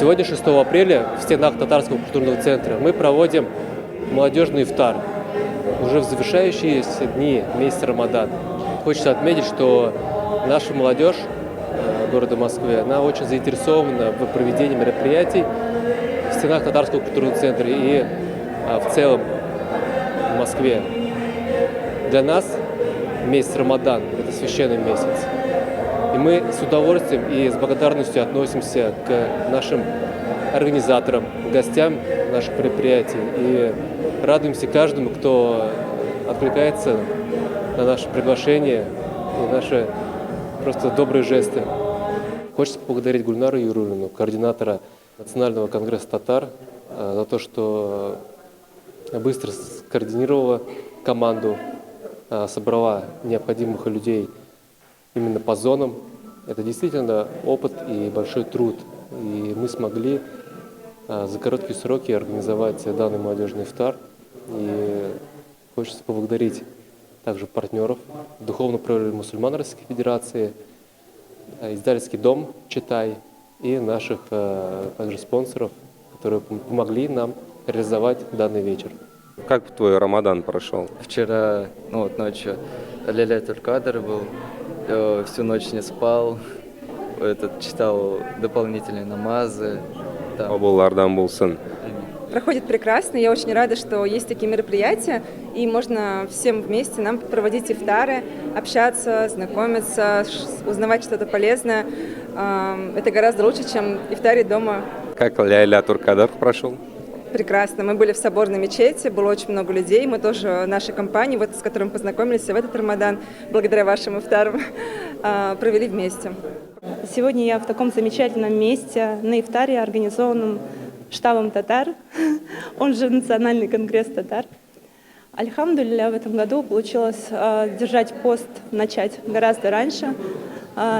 Сегодня, 6 апреля, в стенах Татарского культурного центра мы проводим молодежный ифтар, уже в завершающиеся дни месяца Рамадан. Хочется отметить, что наша молодежь города Москвы, она очень заинтересована в проведении мероприятий в стенах Татарского культурного центра и в целом в Москве. Для нас месяц Рамадан – это священный месяц. И мы с удовольствием и с благодарностью относимся к нашим организаторам, гостям наших мероприятий. И радуемся каждому, кто откликается на наше приглашение и наши просто добрые жесты. Хочется поблагодарить Гульнару Юруллину, координатора Национального конгресса татар, за то, что быстро скоординировала команду, собрала необходимых людей именно по зонам. Это действительно опыт и большой труд. И мы смогли за короткие сроки организовать данный молодежный ифтар. И хочется поблагодарить также партнеров, Духовное управление мусульман Российской Федерации, издательский дом «Читай» и наших также спонсоров, которые помогли нам реализовать данный вечер. Как твой Рамадан прошел? Вчера, ночью Лейлятуль-Кадр был, всю ночь не спал, читал дополнительные намазы. Абуллардан булсын. Проходит прекрасно. Я очень рада, что есть такие мероприятия, и можно всем вместе нам проводить ифтары, общаться, знакомиться, узнавать что-то полезное. Это гораздо лучше, чем ифтарить дома. Как Лейлятуль-Кадр прошел? Прекрасно. Мы были в соборной мечети, было очень много людей. Мы тоже, наша компания, с которой мы познакомились в этот Рамадан, благодаря вашим ифтарам, провели вместе. Сегодня я в таком замечательном месте, на ифтаре, организованном штабом татар, он же Национальный конгресс татар. Альхамдулилля, в этом году получилось держать пост, начать гораздо раньше.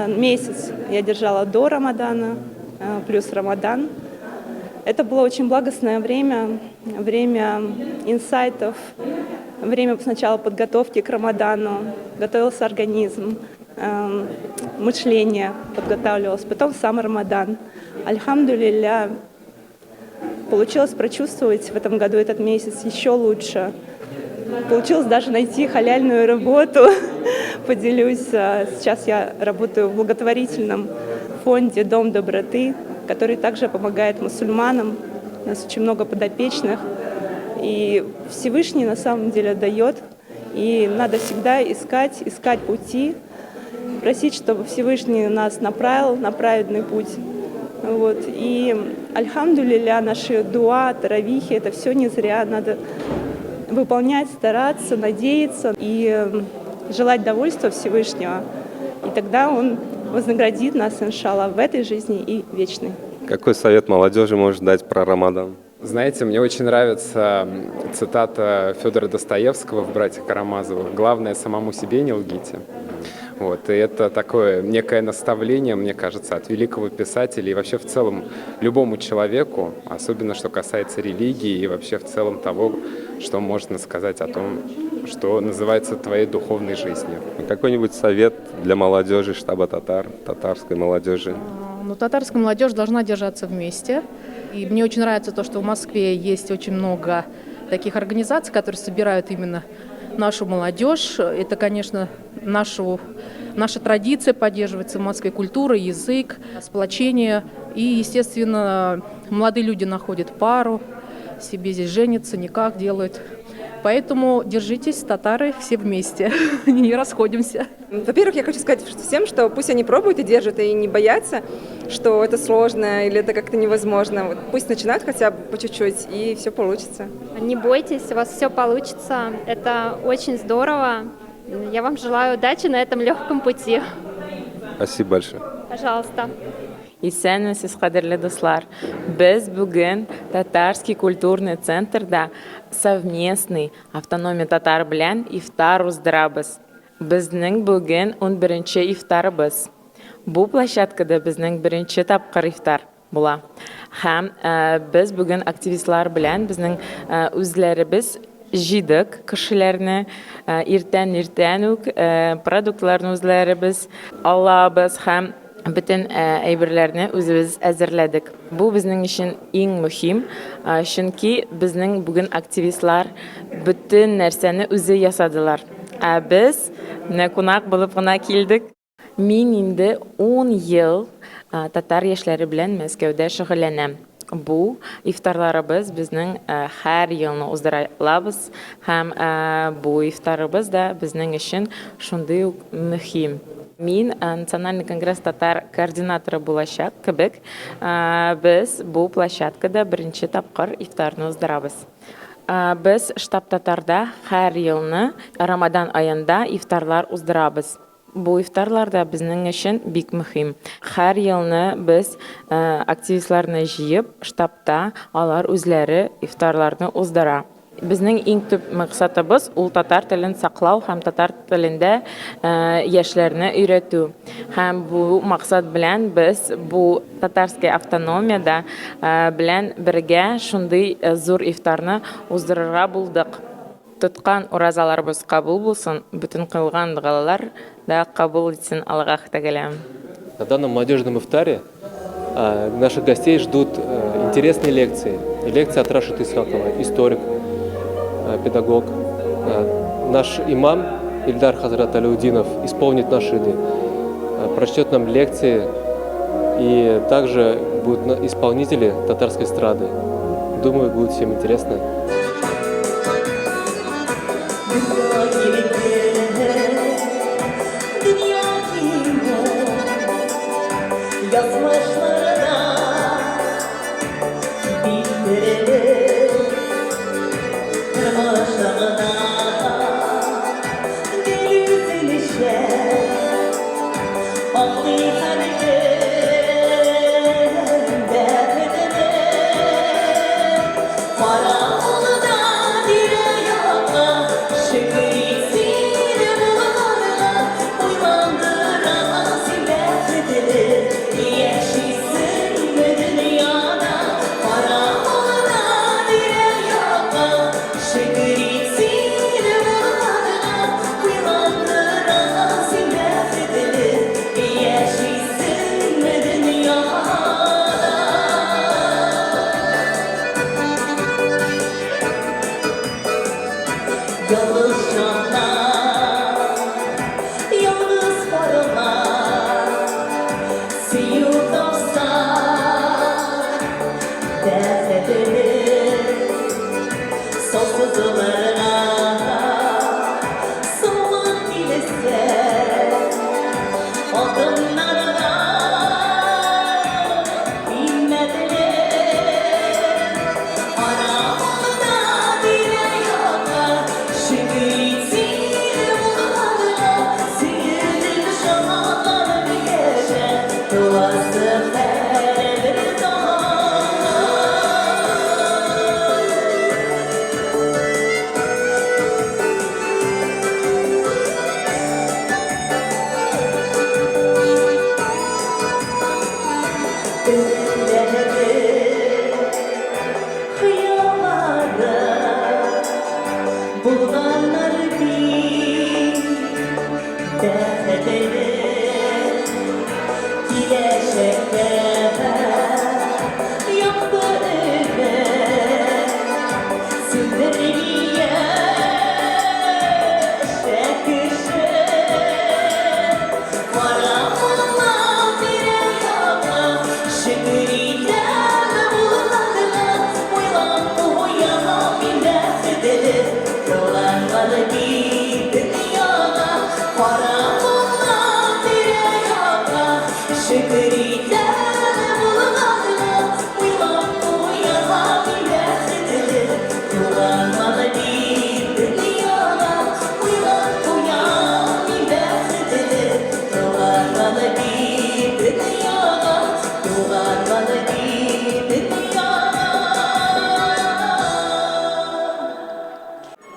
Месяц я держала до Рамадана, плюс Рамадан. Это было очень благостное время, время инсайтов, время сначала подготовки к Рамадану, готовился организм, мышление подготавливалось, потом сам Рамадан. Альхамдулилля, получилось прочувствовать в этом году этот месяц еще лучше. Получилось даже найти халяльную работу. Поделюсь, сейчас я работаю в благотворительном фонде «Дом доброты», который также помогает мусульманам. У нас очень много подопечных. И Всевышний на самом деле дает. И надо всегда искать пути, просить, чтобы Всевышний нас направил на праведный путь. И альхамдулилля, наши дуа, таравихи, это все не зря. Надо выполнять, стараться, надеяться и желать довольства Всевышнего. И тогда Он вознаградит нас, иншаллах, в этой жизни и вечной. Какой совет молодежи можешь дать про Рамадан? Знаете, мне очень нравится цитата Федора Достоевского в «Братьях Карамазовых». «Главное, самому себе не лгите». И это такое некое наставление, мне кажется, от великого писателя и вообще в целом любому человеку, особенно что касается религии и вообще в целом того, что можно сказать о том, что называется твоей духовной жизнью. Какой-нибудь совет для молодежи штаба татар, татарской молодежи? Татарская молодежь должна держаться вместе. И мне очень нравится то, что в Москве есть очень много таких организаций, которые собирают именно нашу молодежь. Это, конечно, наша традиция поддерживается в Москве, культура, язык, сплочение. И, естественно, молодые люди находят пару, себе здесь женятся, никак делают. Поэтому держитесь, татары, все вместе, не расходимся. Во-первых, я хочу сказать всем, что пусть они пробуют и держат, и не боятся, что это сложно или это как-то невозможно. Пусть начинают хотя бы по чуть-чуть, и все получится. Не бойтесь, у вас все получится. Это очень здорово. Я вам желаю удачи на этом легком пути. Спасибо большое. Пожалуйста. Исәнмесез, кадерле дуслар. Без бүген Татарский культурный центрда совместный автономия татар белән ифтар уздырабыз. Безнең бүген 11-нче ифтарыбыз. Бу площадкада безнең беренче тапкыр ифтар була. Һәм без бүген активистлар белән безнең үзләребез җыйдык кешеләрне, иртән үк продуктларны үзләребез алабыз һәм Bütün әйберләрне үзебез әзерләдек. Бу безнең өчен иң мөһим, чөнки безнең бүген активистлар bütün нәрсәне үзе ясадылар. Ә без кунак булып гына килдек. Мин инде 10 ел татар яшьләре белән Мәскәүдә шөгыльләнәм. Бу ифтарларыбыз безнең һәр елны уздырабыз һәм бу ифтарыбыз да безнең өчен шундый ук мөһим. Мин Национальный конгресс татар координаторы булачак кебек, без бу площадкада беренче тапкыр ифтарны уздырабыз. Без штаб татарда һәр елны Рамадан аенда ифтарлар уздырабыз. Бу ифтарлар да безнең өчен бик мөһим. Һәр елны без активистларны җыеп, штабта алар үзләре ифтарларны уздыра. Безнең иң төп максатыбыз ул татар телен саклау һәм татар телендә яшьләрне өйрәтү. Һәм бу максат белән без бу татарская автономиядә белән бергә шундый зур ифтарны уздырырга булдык. Тоткан уразаларыбыз кабул булсын, бүтән кылган дугалар да кабул итсен Аллаһ Тәгалә. На данном молодежном ифтаре наших гостей ждут интересные лекции. И лекции от Рашида Исхакова, историк, педагог. Наш имам Ильдар Хазрат Алиудинов исполнит нашиды, прочтет нам лекции, и также будут исполнители татарской эстрады. Думаю, будет всем интересно.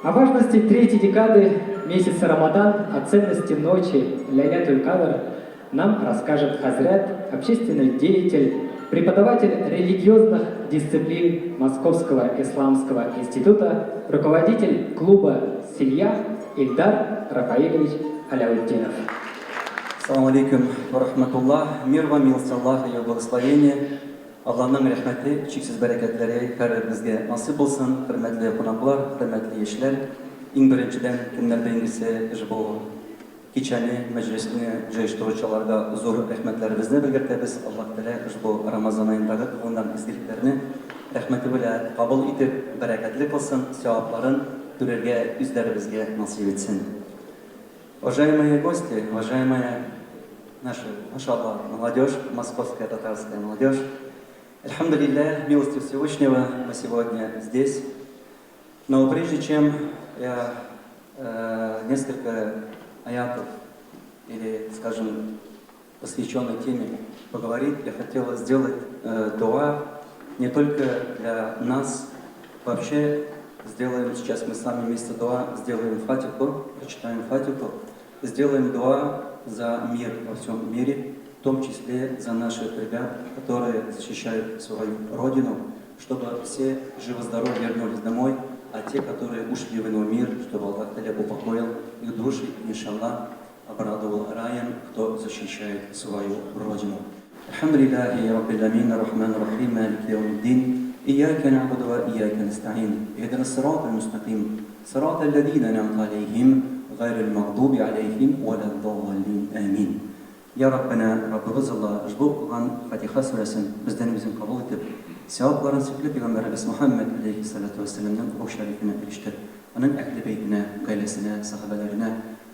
О важности третьей декады месяца Рамадан, о ценности ночи Ляйлятуль-Кадр нам расскажет хазрят, общественный деятель, преподаватель религиозных дисциплин Московского исламского института, руководитель клуба «Семья» Ильдар Рафаилович Аляутдинов. Ассаламу алейкум ва рахматуллах. Мир вам, милость Аллаха, Его благословение. Аллахның рәхмәте, чиксез бәрәкәтләре һәрбезгә насыйп булсын. Хөрмәтле кунаклар, хөрмәтле яшьләр. Иң беренчедән көннәрдә иңгесе ошбу кичәне мәҗлесне җыештыручыларга зур рәхмәтләребезне белгертәбез. Аллаһ Тәгалә ошбу Рамазан аендагы туган изгелекләрне рәхмәте белән кабул итеп, бәрәкәтле кылсын, савапларын күрергә үзләребезгә насыйп етсен. Уважаемые гости, уважаемая наша, машаллах, молодежь, московская татарская молодежь, альхамдулиллах, милостью Всевышнего, мы сегодня здесь. Но прежде чем я несколько аятов или, скажем, посвященной теме поговорить, я хотел сделать дуа не только для нас, вообще сделаем сейчас мы с вами вместе дуа, сделаем фатиху, прочитаем фатиху, сделаем дуа за мир во всем мире, в том числе за наших ребят, которые защищают свою родину, чтобы все живо-здорово вернулись домой, а те, которые ушли в иной мир, чтобы Аллах Та'аля упокоил их души, иншаллах, обрадовал раем, кто защищает свою родину. Алхамдулиллахи Раббил Амин, Рахман Рахим, Малик Яумиддин. إياك نعبد وإياك نستعين اهدنا الصراط المستقيم صراط الذين أنعمت عليهم غير المغضوب عليهم ولا الضالين آمين. يا ربنا ربنا الله أجبوك عن فاتحة سورة بزدان بزن قبول تب سواء قرن سكلة بيغمبر بس محمد عليه الصلاة والسلام روح شريفنا الاشتر ونن أهل بيتنا قيلسنا صحابة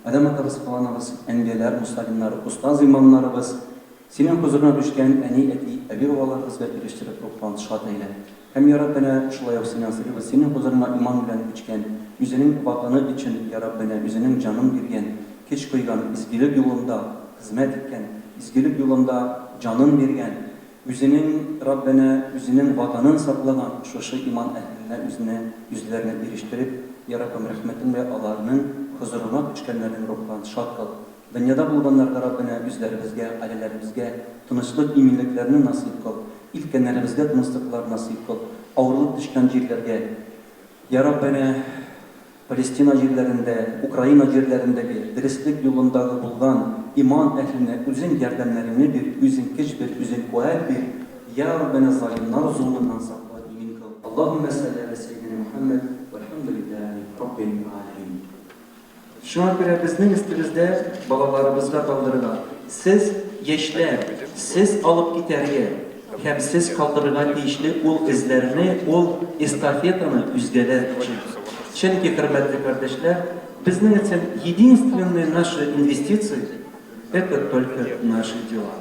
أدام تبس قوانا بس أنبياء مستقيمنا أستاذ إمامنا بس سنين حضورنا düşkən əni əti əbir ovalarımız və birləşdirib ruhlan şad eyle. Hem ya Rabbena şulay olsun yazırı ve senin huzuruna iman bilen içken, yüzünün vatanı için ya Rabbena yüzünün canın birgen, keç koygan, izgilik yolunda hizmet etken, izgilik yolunda canın birgen, yüzünün Rabbena, yüzünün vatanın saklanan şoşu iman ehline yüzlerine birleştirip, ya Rabbim rahmetin ve Allah'ının huzuruna içkenlerin ruhlan şad kıl. Dünyada bulganlarga Rabbena yüzlerimizge, ailelerimize tınışlık, iminliklerini nasip kıl. İlkenlerimizde tınışlıklar nasip kıl. Ağırlık düşken yerlerge, ya Rabbena Palestina yerlerinde, Ukrayna yerlerindeki dürüstlük yolundağı bulgan iman ehline üzün yardımlarını bir, üzün keç bir, üzün koel bir, ya Rabbena zalimler zulmünden sakla imin kıl. Allahümme salli ve seyyidina Muhammed velhamdülillahi Rabbil alemin. Şuna göre bizning üstümüzde balalarımızga kaldırılan, siz yeşler, siz alıp giderge, hem siz kaldırılan deyişli ol izlerini, ol estafetini üzgeler için. Çünkü hürmetli kardeşler, bizning için единственные наши инвестиции это только наши дела.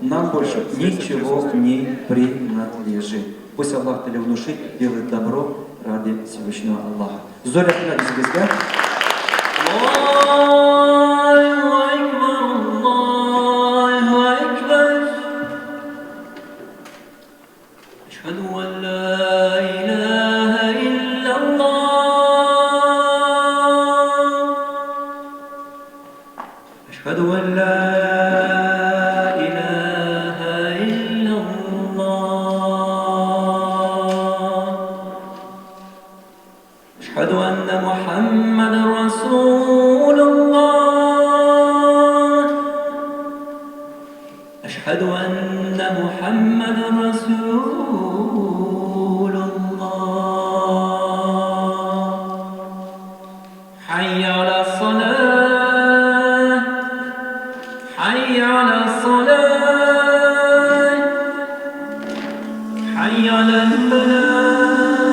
Нам больше ничего не принадлежит. Пусть Аллах Та'аля внушит, делает добро ради Всевышнего Аллаха. Зорятна bizga. أشهد أن محمد رسول الله حي على الصلاة حي على الصلاة حي على الفلاح